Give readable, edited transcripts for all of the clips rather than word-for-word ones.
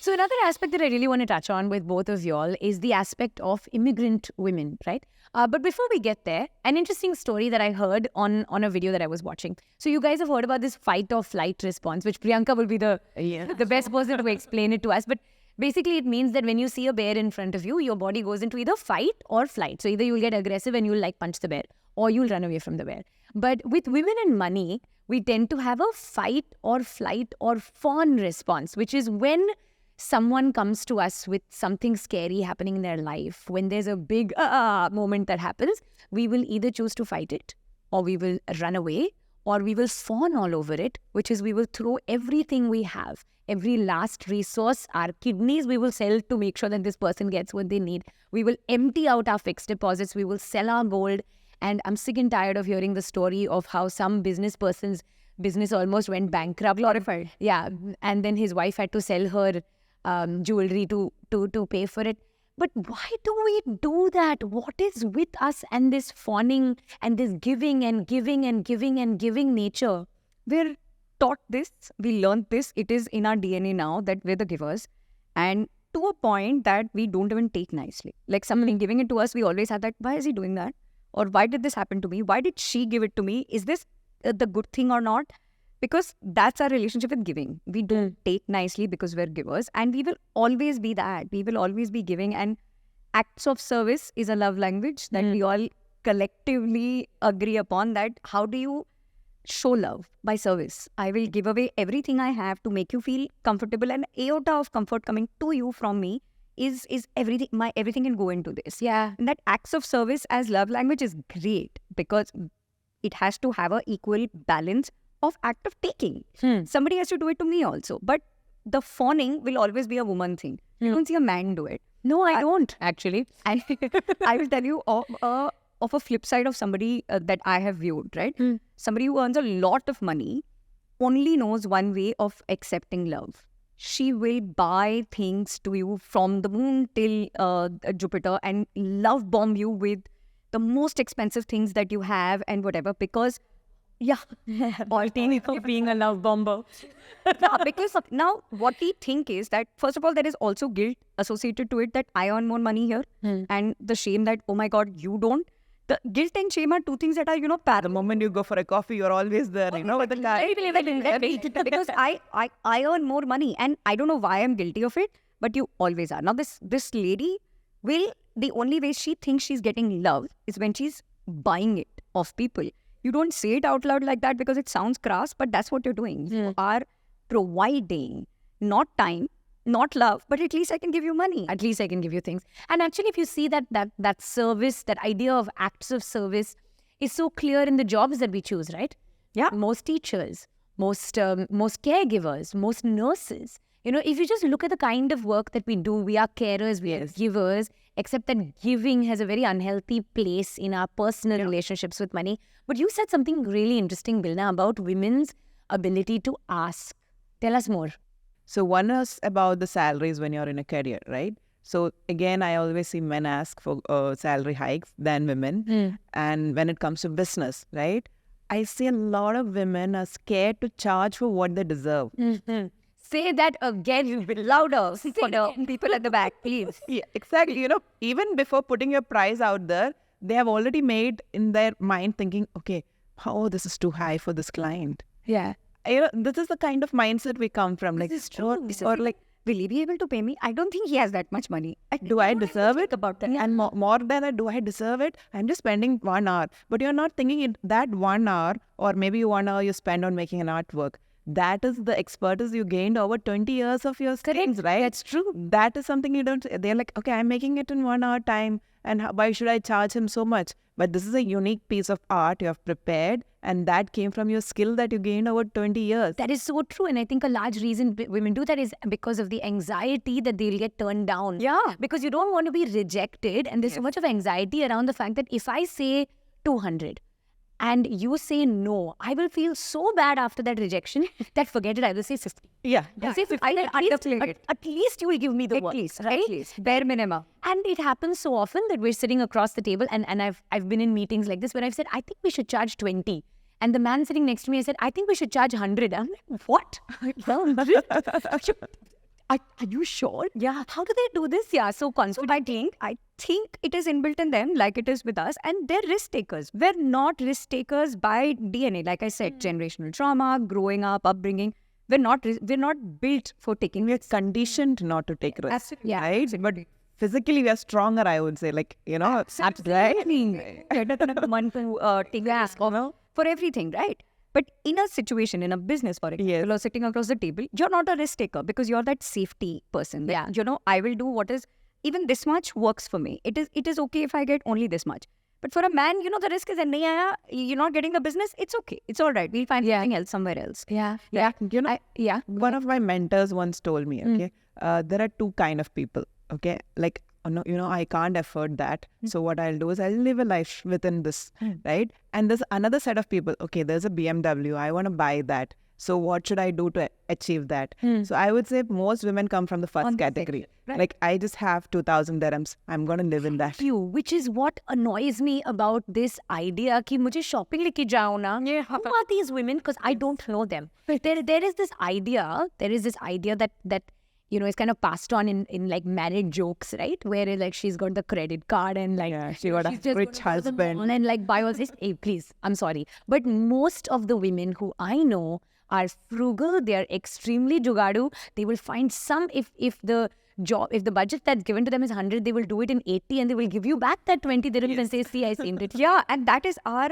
So another aspect that I really want to touch on with both of y'all is the aspect of immigrant women, right? But before we get there, an interesting story that I heard on a video that I was watching. So you guys have heard about this fight or flight response, which Priyanka will be the best person to explain it to us. But basically, it means that when you see a bear in front of you, your body goes into either fight or flight. So either you'll get aggressive and you'll like punch the bear, or you'll run away from the bear. But with women and money, we tend to have a fight or flight or fawn response, which is when someone comes to us with something scary happening in their life, when there's a big moment that happens, we will either choose to fight it, or we will run away, or we will fawn all over it, which is we will throw everything we have, every last resource, our kidneys we will sell to make sure that this person gets what they need. We will empty out our fixed deposits, we will sell our gold. And I'm sick and tired of hearing the story of how some business person's business almost went bankrupt. Glorified. Yeah, and then his wife had to sell her jewelry to pay for it. But why do we do that? What is with us and this fawning and this giving and giving and giving and giving nature? We're taught this, we learned this, it is in our DNA now that we're the givers. And to a point that we don't even take nicely. Like somebody giving it to us, we always have that, why is he doing that? Or why did this happen to me? Why did she give it to me? Is this the good thing or not? Because that's our relationship with giving. We don't take nicely because we're givers, and we will always be that. We will always be giving, and acts of service is a love language that we all collectively agree upon. That how do you show love? By service. I will give away everything I have to make you feel comfortable, and iota of comfort coming to you from me is everything. My everything can go into this. Yeah. And that acts of service as love language is great because it has to have an equal balance of act of taking. Somebody has to do it to me also. But the fawning will always be a woman thing. You don't see a man do it. No, I don't actually. And I will tell you of a flip side of somebody that I have viewed, right? Somebody who earns a lot of money only knows one way of accepting love. She will buy things to you from the moon till Jupiter and love bomb you with the most expensive things that you have and whatever, because all Being a love bomber. because now what we think is that, first of all, there is also guilt associated to it that I earn more money here, and the shame that, oh my God, you don't. The guilt and shame are two things that are, parallel. The moment you go for a coffee, you're always there, with the guy. Because I earn more money, and I don't know why I'm guilty of it, but you always are. Now this lady the only way she thinks she's getting love is when she's buying it off people. You don't say it out loud like that because it sounds crass, but that's what you're doing. You are providing not time, not love, but at least I can give you money. At least I can give you things. And actually, if you see that service, that idea of acts of service is so clear in the jobs that we choose, right? Yeah. Most teachers, most caregivers, most nurses. If you just look at the kind of work that we do, we are carers, we are givers, except that giving has a very unhealthy place in our personal relationships with money. But you said something really interesting, Bilna, about women's ability to ask. Tell us more. So one is about the salaries when you're in a career, right? So again, I always see men ask for salary hikes than women. And when it comes to business, right? I see a lot of women are scared to charge for what they deserve. Say that again, louder for the people at the back, please. Yeah, exactly. Even before putting your price out there, they have already made in their mind thinking, okay, this is too high for this client. Yeah. This is the kind of mindset we come from. Like, This is true. Or like, will he be able to pay me? I don't think he has that much money. Do I deserve it? About that. And more than that, do I deserve it? I'm just spending 1 hour. But you're not thinking that 1 hour or maybe 1 hour you spend on making an artwork. That is the expertise you gained over 20 years of your skills, right? That's true. That is something you don't... They're like, okay, I'm making it in 1 hour time. And why should I charge him so much? But this is a unique piece of art you have prepared. And that came from your skill that you gained over 20 years. That is so true. And I think a large reason women do that is because of the anxiety that they'll get turned down. Yeah. Because you don't want to be rejected. And there's so much of anxiety around the fact that if I say 200 and you say no, I will feel so bad after that rejection that forget it, I will say 50. Yeah. I'll say 50. I will underplay it. At least you will give me the work. Right? At least. Bare minimum. And it happens so often that we're sitting across the table and I've been in meetings like this where I've said, I think we should charge 20. And the man sitting next to me, I said, I think we should charge 100. I'm like, what? 100? Are you sure? Yeah. How do they do this? Yeah. So confident. I think it is inbuilt in them, like it is with us, and they're risk takers. We're not risk takers by DNA. Like I said, generational trauma, growing up, upbringing. We're not built for taking We're risks. conditioned not to take risks. Absolutely. Yeah. Right? But physically, we are stronger, I would say. Like, you know, Absolutely. Better than a one to take risk for everything, right? But in a situation, in a business, for example, Yes. or sitting across the table, you're not a risk taker because you're that safety person. That, Yeah. you know, I will do what is even this much works for me. It is okay if I get only this much. But for a man, you know, the risk is that nahi aaya, you're not getting the business. It's okay. It's all right. We'll find something else somewhere else. Yeah. Yeah. You know, Yeah. one of my mentors once told me, okay, there are two kind of people, okay, like, no, you know, I can't afford that. So what I'll do is I'll live a life within this, right? And there's another set of people, okay, there's a BMW, I want to buy that. So what should I do to achieve that? So I would say most women come from the first category. right. Like, I just have 2,000 dirhams. I'm going to live in that. You, which is what annoys me about this idea कि मुझे shopping लेके जाओ ना. Who are these women? Because I don't know them. There is this idea that you know is kind of passed on in like married jokes, right? Where like she's got the credit card and like Yeah, she got a she's just rich gonna go to the husband. mall and like buy all this. Hey, please, I'm sorry, but most of the women who I know are frugal. They are extremely jugadu. They will find some if the budget that's given to them is 100, they will do it in 80 and they will give you back that 20 dirhams and say, see, I saved it. Yeah, and that is our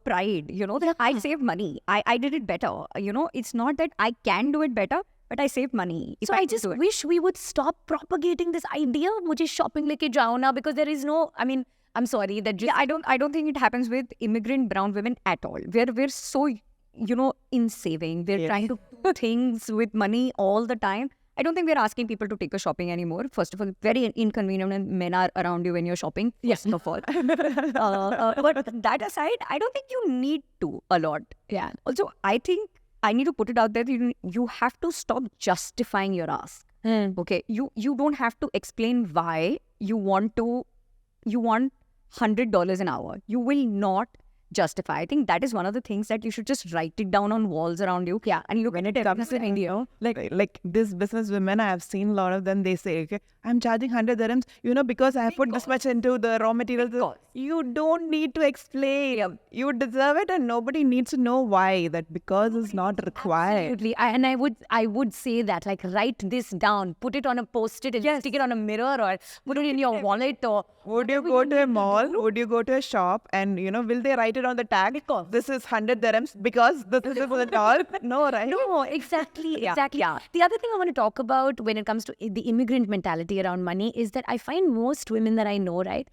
pride, you know, that I saved money. I did it better. You know, it's not that I can do it better, but I saved money. So I just wish we would stop propagating this idea, mujhe shopping leke jao na, because there is no, I mean, I'm sorry that just... Yeah, I don't think it happens with immigrant brown women at all. We're so, you know, in saving. We're trying to do things with money all the time. I don't think we're asking people to take us shopping anymore. First of all, very inconvenient when men are around you when you're shopping. Yes, of all. But that aside, I don't think you need to a lot. Yeah. Also, I think I need to put it out there that you have to stop justifying your ask. Okay, you don't have to explain why you want $100 an hour. You will not justify. I think that is one of the things that you should just write it down on walls around you. Yeah. And look When at it comes to India, like this business women, I have seen a lot of them, they say, okay, I'm charging 100 dirhams, you know, because I have put this much into the raw materials. You don't need to explain. You deserve it and nobody needs to know why. That because is not required. Absolutely. I would say that, like, write this down, put it on a post-it and stick it on a mirror or put it in your wallet or... Would you go to a mall? Would you go to a shop? And, you know, will they write it on the tag? Because this is 100 dirhams because this is the all. No, right? No, exactly. Exactly. Yeah. The other thing I want to talk about when it comes to the immigrant mentality around money is that I find most women that I know, right,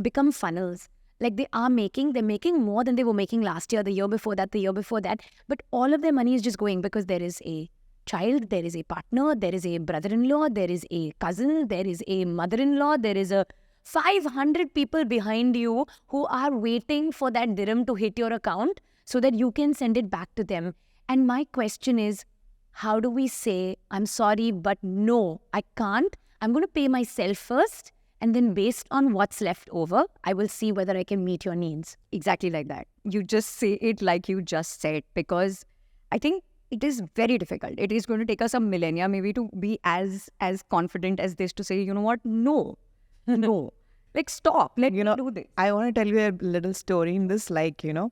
become funnels. Like they're making more than they were making last year, the year before that, But all of their money is just going because there is a child, there is a partner, there is a brother-in-law, there is a cousin, there is a mother-in-law, there is a 500 people behind you who are waiting for that dirham to hit your account so that you can send it back to them. And my question is, how do we say, I'm sorry, but no, I can't. I'm going to pay myself first. And then based on what's left over, I will see whether I can meet your needs. Exactly like that. You just say it like you just said, because I think it is very difficult. It is going to take us a millennia maybe to be as confident as this to say, you know what? No. Like, stop. Let me do this. I want to tell you a little story in this. Like, you know,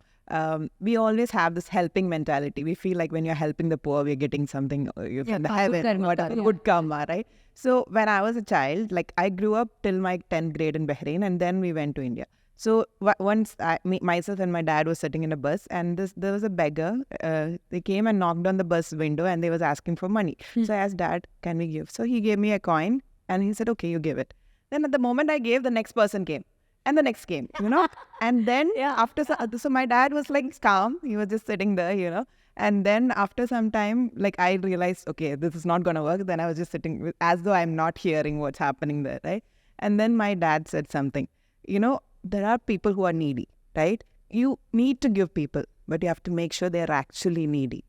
we always have this helping mentality. We feel like when you're helping the poor, we're getting something from the heaven, whatever, good karma, right? So when I was a child, like I grew up till my 10th grade in Bahrain and then we went to India. So once myself and my dad was sitting in a bus and there was a beggar. They came and knocked on the bus window and they was asking for money. So I asked Dad, can we give? So he gave me a coin and he said, okay, you give it. Then at the moment I gave, the next person came. And the next came, you know. And then after, so my dad was like calm. He was just sitting there, you know. And then after some time, like I realized, okay, this is not going to work. Then I was just sitting as though I'm not hearing what's happening there, right? And then my dad said something, you know, there are people who are needy, right? You need to give people, but you have to make sure they're actually needy,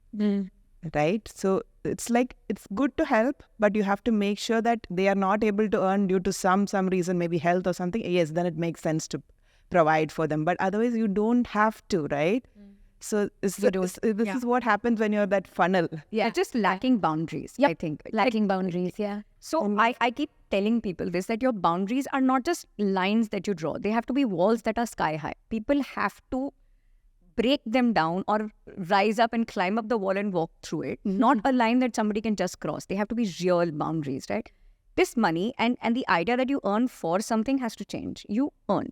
right? So it's like, it's good to help, but you have to make sure that they are not able to earn due to some reason, maybe health or something. Yes, then it makes sense to provide for them. But otherwise, you don't have to, right? So this You is what happens when you're that funnel. Yeah, just lacking boundaries, I think. lacking boundaries. Yeah. So I keep telling people this, that your boundaries are not just lines that you draw. They have to be walls that are sky high. People have to break them down or rise up and climb up the wall and walk through it. Not a line that somebody can just cross. They have to be real boundaries, right? This money and the idea that you earn for something has to change. You earn.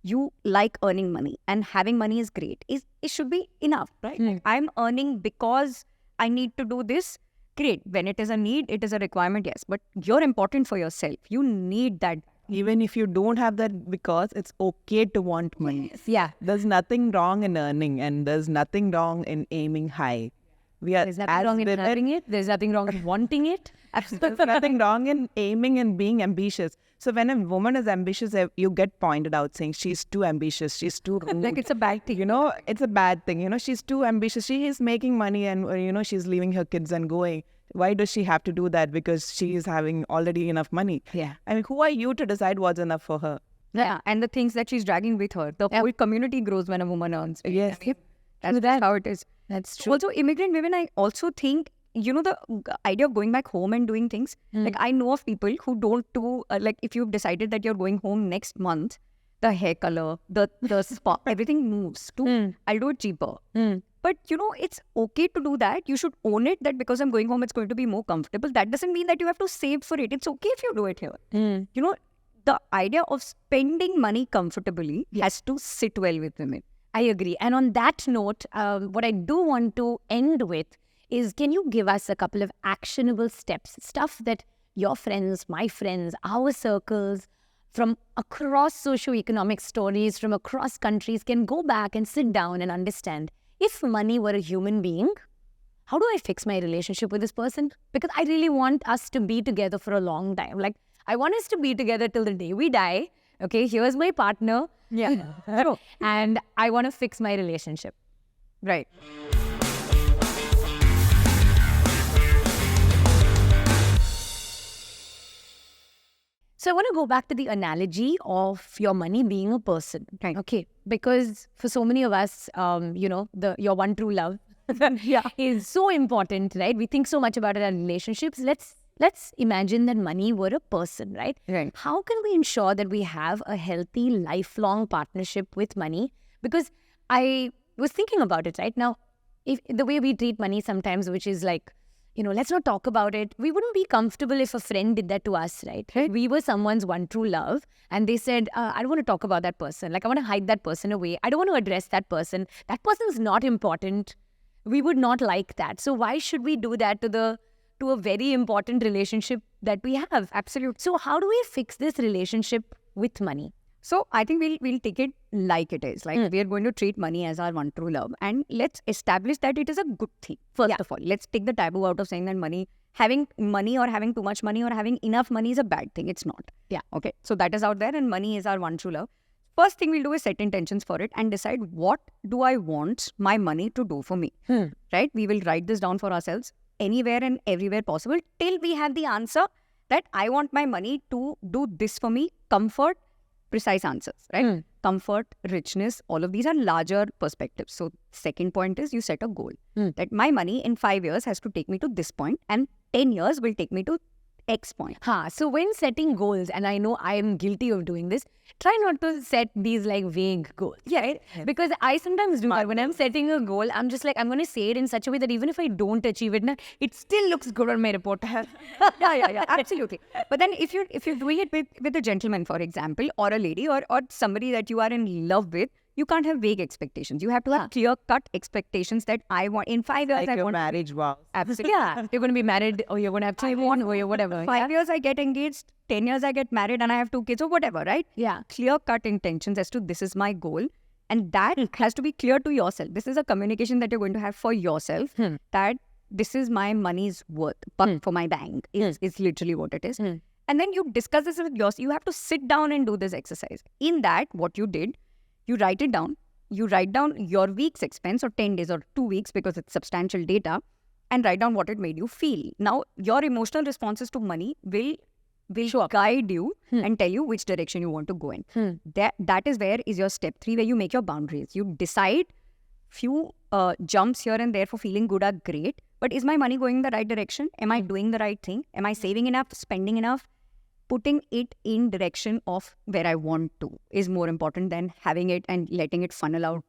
You like earning money, and having money is great. It should be enough, right? Like, I'm earning because I need to do this. Great. When it is a need, it is a requirement, yes. But you're important for yourself. You need that. Even if you don't have that, because it's okay to want money. Yeah. There's nothing wrong in earning, and there's nothing wrong in aiming high. There's nothing wrong in having it. There's nothing wrong in wanting it. There's nothing wrong in aiming and being ambitious. So when a woman is ambitious, you get pointed out saying she's too ambitious, she's too rude. Like it's a bad thing. You know, it's a bad thing. You know, she's too ambitious. She is making money and, she's leaving her kids and going. Why does she have to do that? Because she is having already enough money. Yeah. I mean, who are you to decide what's enough for her? Yeah, and the things that she's dragging with her. The whole community grows when a woman earns. Yes. That's just how it is. That's true. Also, immigrant women, I also think, the idea of going back home and doing things. Like, I know of people who don't do, like, if you've decided that you're going home next month, the hair color, the spa, everything moves to, I'll do it cheaper. But, it's okay to do that. You should own it, that because I'm going home, it's going to be more comfortable. That doesn't mean that you have to save for it. It's okay if you do it here. The idea of spending money comfortably has to sit well with women. I agree. And on that note, what I do want to end with is, can you give us a couple of actionable steps, stuff that your friends, my friends, our circles from across socioeconomic stories, from across countries can go back and sit down and understand, if money were a human being, how do I fix my relationship with this person? Because I really want us to be together for a long time. Like, I want us to be together till the day we die. Okay, here's my partner. Yeah. And I want to fix my relationship. Right. So I want to go back to the analogy of your money being a person. Right. Okay. Because for so many of us, your one true love is so important, right? We think so much about it in relationships. Let's imagine that money were a person, right? Right. How can we ensure that we have a healthy, lifelong partnership with money? Because I was thinking about it right now. If the way we treat money sometimes, which is like, let's not talk about it. We wouldn't be comfortable if a friend did that to us, right? We were someone's one true love, and they said, I don't want to talk about that person. Like, I want to hide that person away. I don't want to address that person. That person's not important. We would not like that. So why should we do that to a very important relationship that we have? Absolutely. So how do we fix this relationship with money? So I think we'll take it like it is. Like, we are going to treat money as our one true love, and let's establish that it is a good thing. First of all, let's take the taboo out of saying that having money or having too much money or having enough money is a bad thing. It's not. Yeah. Okay. So that is out there, and money is our one true love. First thing we'll do is set intentions for it and decide, what do I want my money to do for me? Right? We will write this down for ourselves anywhere and everywhere possible till we have the answer that I want my money to do this for me. Comfort, precise answers, right? Comfort, richness, all of these are larger perspectives. So second point is, you set a goal that my money in 5 years has to take me to this point, and 10 years will take me to X point. So when setting goals, and I know I am guilty of doing this, try not to set these like vague goals. Yeah. Because I sometimes do that. When I'm setting a goal, I'm just like, I'm going to say it in such a way that even if I don't achieve it, it still looks good on my report. Yeah, absolutely. But then if you're doing it with a gentleman, for example, or a lady, or somebody that you are in love with, you can't have vague expectations. You have to have clear-cut expectations that I want in 5 years. Like I your want marriage vows. Absolutely. Yeah, you're going to be married, or you're going to have children, or you're whatever. 5 years I get engaged, 10 years I get married, and I have 2 kids, or whatever, right? Yeah. Clear-cut intentions as to this is my goal. And that has to be clear to yourself. This is a communication that you're going to have for yourself, that this is my money's worth. Buck for my bank is literally what it is. And then you discuss this with yourself. You have to sit down and do this exercise. In that, what you did, you write it down. You write down your week's expense, or 10 days or 2 weeks, because it's substantial data, and write down what it made you feel. Now, your emotional responses to money will guide you and tell you which direction you want to go in. That is where is your step 3, where you make your boundaries. You decide few jumps here and there for feeling good are great. But is my money going in the right direction? Am I doing the right thing? Am I saving enough, spending enough? Putting it in direction of where I want to is more important than having it and letting it funnel out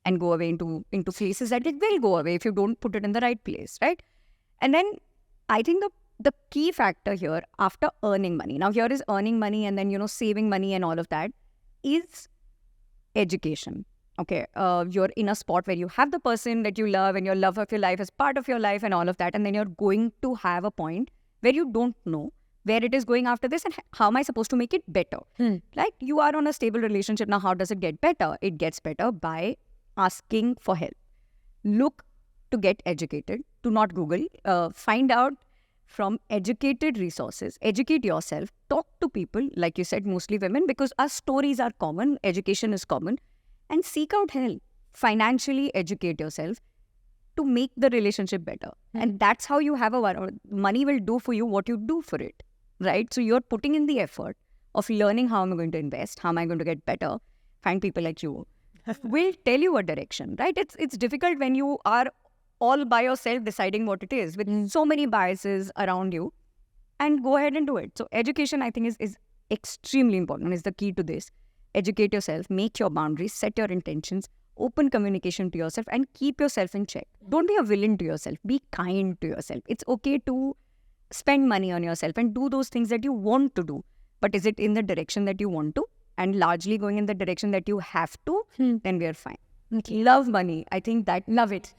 and go away into places that it will go away if you don't put it in the right place, right? And then I think the key factor here after earning money, now here is earning money and then, saving money and all of that, is education. Okay, you're in a spot where you have the person that you love and your love of your life is part of your life and all of that. And then you're going to have a point where you don't know where it is going after this and how am I supposed to make it better? Like you are on a stable relationship. Now, how does it get better? It gets better by asking for help. Look to get educated. Do not Google. Find out from educated resources. Educate yourself. Talk to people, like you said, mostly women, because our stories are common. Education is common. And seek out help. Financially educate yourself to make the relationship better. And that's how you have money will do for you what you do for it, right? So you're putting in the effort of learning how am I going to invest, how am I going to get better. Find people like you will tell you a direction, right? It's difficult when you are all by yourself deciding what it is with so many biases around you, and go ahead and do it. So education, I think, is extremely important, is the key to this. Educate yourself, make your boundaries, set your intentions, open communication to yourself, and keep yourself in check. Don't be a villain to yourself. Be kind to yourself. It's okay to spend money on yourself and do those things that you want to do. But is it in the direction that you want to? And largely going in the direction that you have to, then we are fine. Okay. Love money. I think that, Love it.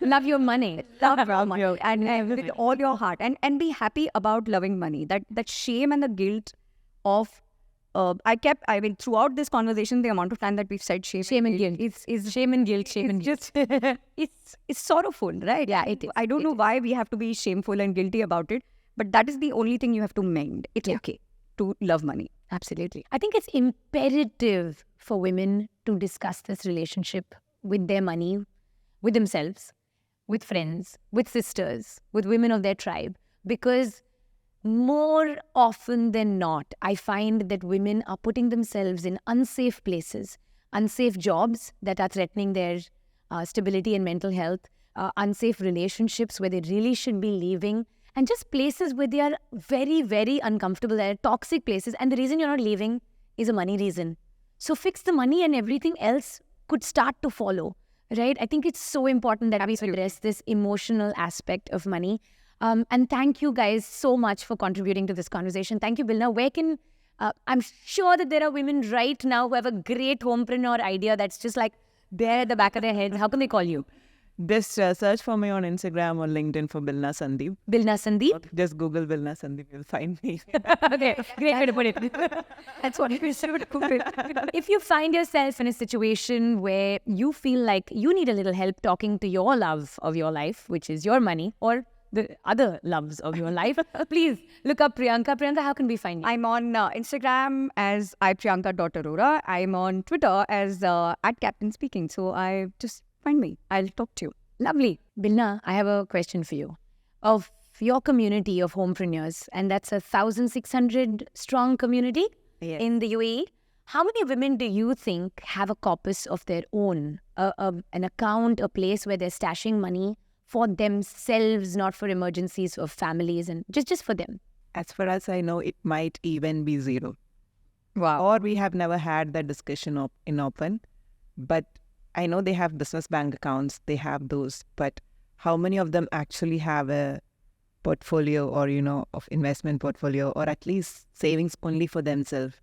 Love your money. love money and with all your heart. And be happy about loving money. That shame and the guilt of, throughout this conversation, the amount of time that we've said shame and guilt is Shame and guilt. Shame and guilt. it's sorrowful, right? Yeah, it is. I don't know why we have to be shameful and guilty about it, but that is the only thing you have to mend. It's okay to love money. Absolutely. I think it's imperative for women to discuss this relationship with their money, with themselves, with friends, with sisters, with women of their tribe, because more often than not, I find that women are putting themselves in unsafe places, unsafe jobs that are threatening their stability and mental health, unsafe relationships where they really should be leaving, and just places where they are very, very uncomfortable. They are toxic places. And the reason you're not leaving is a money reason. So fix the money and everything else could start to follow, right? I think it's so important that we address this emotional aspect of money. And thank you guys so much for contributing to this conversation. Thank you, Bilna. Where can, I'm sure that there are women right now who have a great homepreneur idea that's just like there at the back of their heads. How can they call you? Just search for me on Instagram or LinkedIn for Bilna Sandeep. Bilna Sandeep? Just Google Bilna Sandeep, you'll find me. Okay, great way to put it. That's what you should put it. If you find yourself in a situation where you feel like you need a little help talking to your love of your life, which is your money, or the other loves of your life, please look up Priyanka. Priyanka, how can we find you? I'm on Instagram as ipriyanka.arora. I'm on Twitter as at Captain Speaking. So I just find me. I'll talk to you. Lovely. Bilna, I have a question for you. Of your community of homepreneurs, and that's a 1,600 strong community in the UAE, how many women do you think have a corpus of their own, an account, a place where they're stashing money for themselves, not for emergencies of families, and just for them? As far as I know, it might even be zero. Wow. Or we have never had that discussion in open. But I know they have business bank accounts, they have those. But how many of them actually have a portfolio or, of investment portfolio, or at least savings only for themselves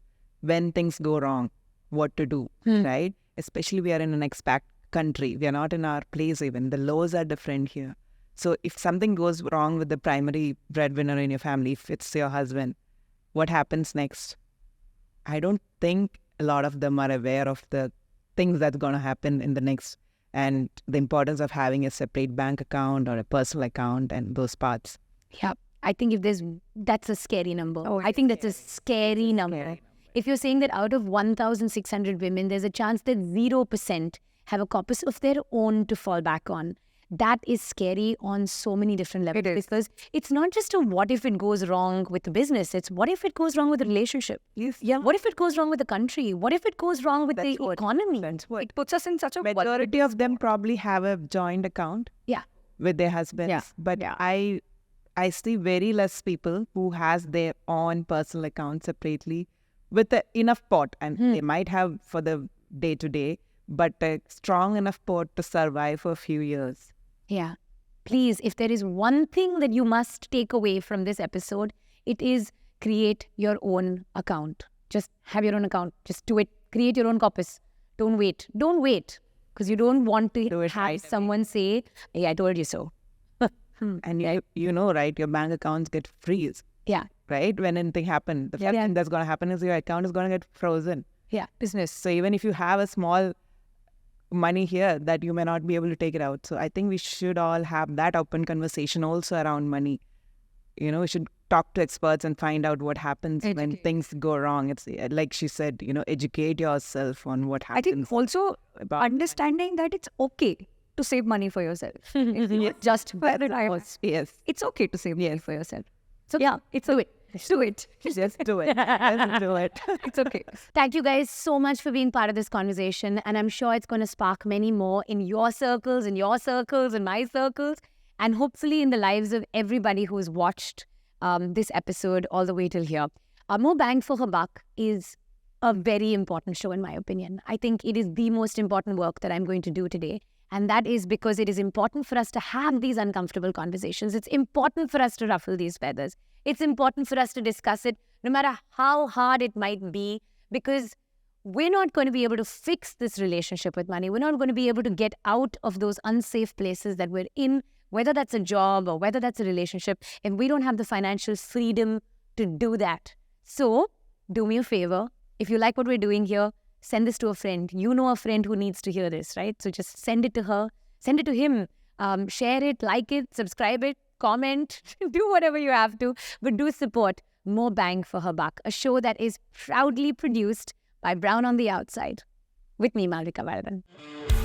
when things go wrong, what to do, right? Especially we are in an expat country. We are not in our place even. The laws are different here. So if something goes wrong with the primary breadwinner in your family, if it's your husband, what happens next? I don't think a lot of them are aware of the things that's going to happen in the next, and the importance of having a separate bank account or a personal account and those parts. Yeah, I think that's a scary number. I think that's a scary number. If you're saying that out of 1,600 women, there's a chance that 0% have a corpus of their own to fall back on, that is scary on so many different levels. It is. Because it's not just a what if it goes wrong with the business, it's what if it goes wrong with the relationship? Yes. Yeah. What if it goes wrong with the country? What if it goes wrong with the economy? That's what. It puts us in such a Majority of them probably have a joint account Yeah. with their husbands. Yeah. But Yeah. I see very less people who has their own personal account separately with enough pot, and they might have for the day to day, but a strong enough pot to survive for a few years. Yeah. Please, if there is one thing that you must take away from this episode, it is create your own account. Just have your own account. Just do it. Create your own corpus. Don't wait. Don't wait. Because you don't want to Do it have right away. someone say, hey, I told you so. And you know, right, your bank accounts get freeze, Yeah. right? When anything happens, the first thing that's going to happen is your account is going to get frozen. Yeah. business. So even if you have a small money here, that you may not be able to take it out. So I think we should all have that open conversation also around money. You know, we should talk to experts and find out what happens when Educate. things go wrong. It's like she said, you know, educate yourself on what I happens. think also about understanding that it's okay to save money for yourself. It's not just for the divorce. Yes. It's okay to save money for yourself. So yeah, do it. Do it. Just do it. Just do it. It's okay. Thank you guys so much for being part of this conversation. And I'm sure it's going to spark many more in your circles, in my circles, and hopefully in the lives of everybody who's watched this episode all the way till here. More Bang for Her Buck is a very important show, in my opinion. I think it is the most important work that I'm going to do today. And that is because it is important for us to have these uncomfortable conversations. It's important for us to ruffle these feathers. It's important for us to discuss it, no matter how hard it might be, because we're not going to be able to fix this relationship with money. We're not going to be able to get out of those unsafe places that we're in, whether that's a job or whether that's a relationship, if we don't have the financial freedom to do that. So do me a favor. If you like what we're doing here, send this to a friend. You know a friend who needs to hear this, right? So just send it to her, send it to him, share it, like it, subscribe it, comment, do whatever you have to, but do support More Bang for Her Buck, a show that is proudly produced by Brown on the Outside with me, Malvika Varadan.